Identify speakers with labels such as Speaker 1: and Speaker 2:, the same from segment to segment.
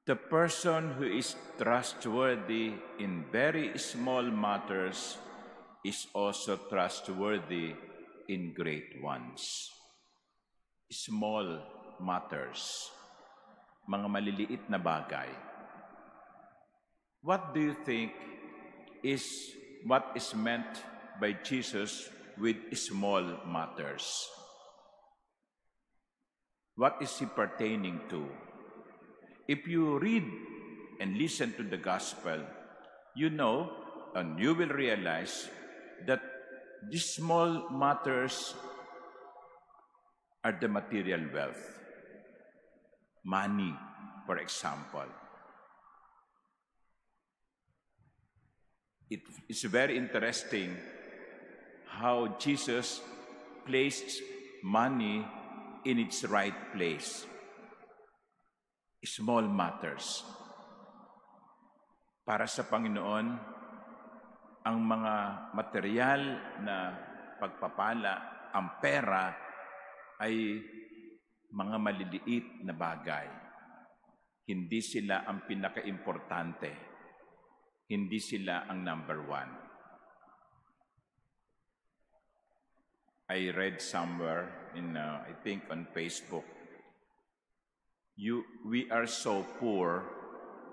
Speaker 1: The person who is trustworthy in very small matters is also trustworthy in great ones. Small matters, mga maliliit na bagay. What do you think is what is meant by Jesus with small matters? What is he pertaining to? If you read and listen to the gospel, you know and you will realize that these small matters are the material wealth. Money, for example. It is very interesting how Jesus placed money in its right place. Small matters. Para sa Panginoon, ang mga material na pagpapala, ang pera, ay mga maliliit na bagay. Hindi sila ang pinaka-importante. Hindi sila ang number one. I read somewhere I think on Facebook, we are so poor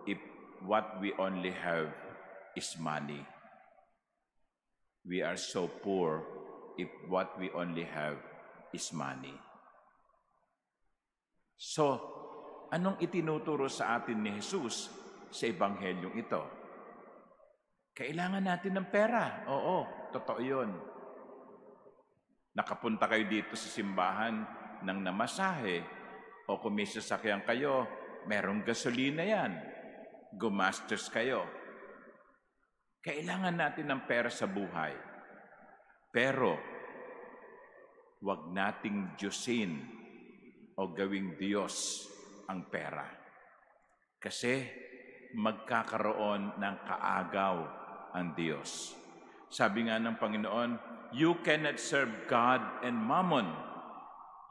Speaker 1: if what we only have is money. We are so poor if what we only have is money. So, anong itinuturo sa atin ni Jesus sa Ebanghelyong ito? Kailangan natin ng pera. Oo, totoo yun. Nakapunta kayo dito sa simbahan ng namasahe, o kung may sasakyan kayo, merong gasolina yan. Gumastos kayo. Kailangan natin ng pera sa buhay. Pero, huwag nating Diyosin o gawing Diyos ang pera. Kasi magkakaroon ng kaagaw ang Diyos. Sabi nga ng Panginoon, you cannot serve God and mammon.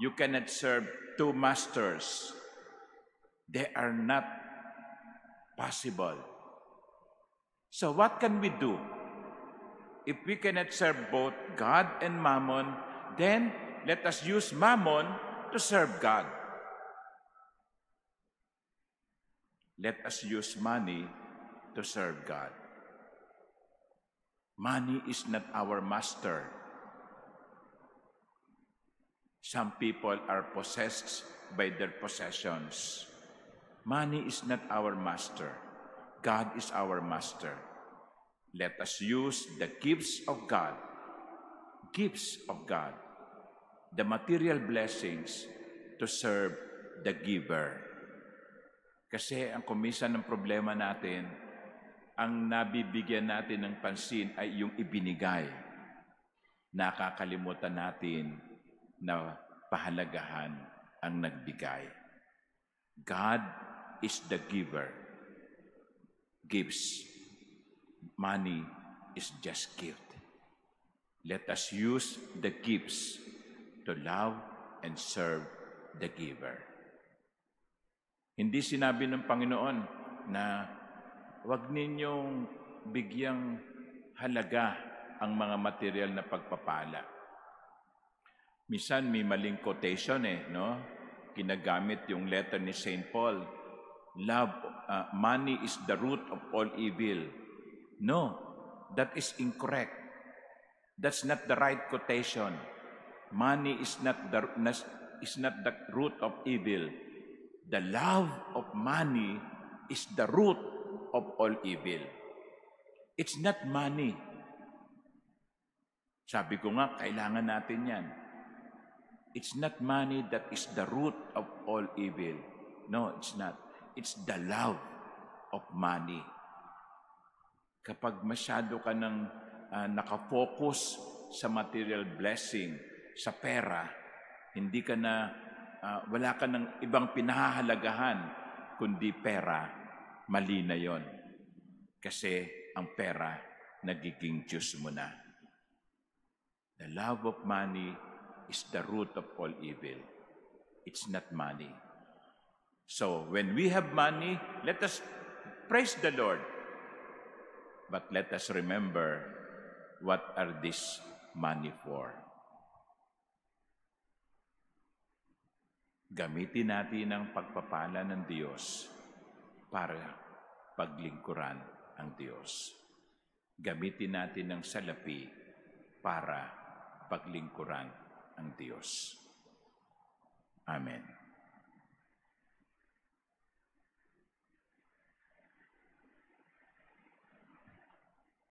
Speaker 1: You cannot serve two masters. They are not possible. So what can we do? If we cannot serve both God and mammon, then let us use mammon to serve God. Let us use money to serve God. Money is not our master. Some people are possessed by their possessions. Money is not our master. God is our master. Let us use the gifts of God, the material blessings, to serve the giver. Kasi ang kumisan ng problema natin, ang nabibigyan natin ng pansin ay yung ibinigay. Nakakalimutan natin na pahalagahan ang nagbigay. God is the giver. Gives. Money is just gift. Let us use the gifts to love and serve the giver. Hindi sinabi ng Panginoon na huwag ninyong bigyang halaga ang mga material na pagpapala. Minsan may maling quotation no? Kinagamit yung letter ni St. Paul. Money is the root of all evil. No, that is incorrect. That's not the right quotation. Money is not the root of evil. The love of money is the root of all evil. It's not money. Sabi ko nga, kailangan natin yan. It's not money that is the root of all evil. No, it's not. It's the love of money. Kapag masyado ka ng nakafocus sa material blessing, sa pera, hindi ka na, wala ka ng ibang pinahahalagahan kundi pera, mali na yon. Kasi ang pera, nagiging Diyos mo na. The love of money is the root of all evil. It's not money. So when we have money, let us praise the Lord. But let us remember, what are this money for? Gamitin natin ang pagpapala ng Diyos para paglingkuran ang Diyos. Gamitin natin ang salapi para paglingkuran ang Diyos. Amen.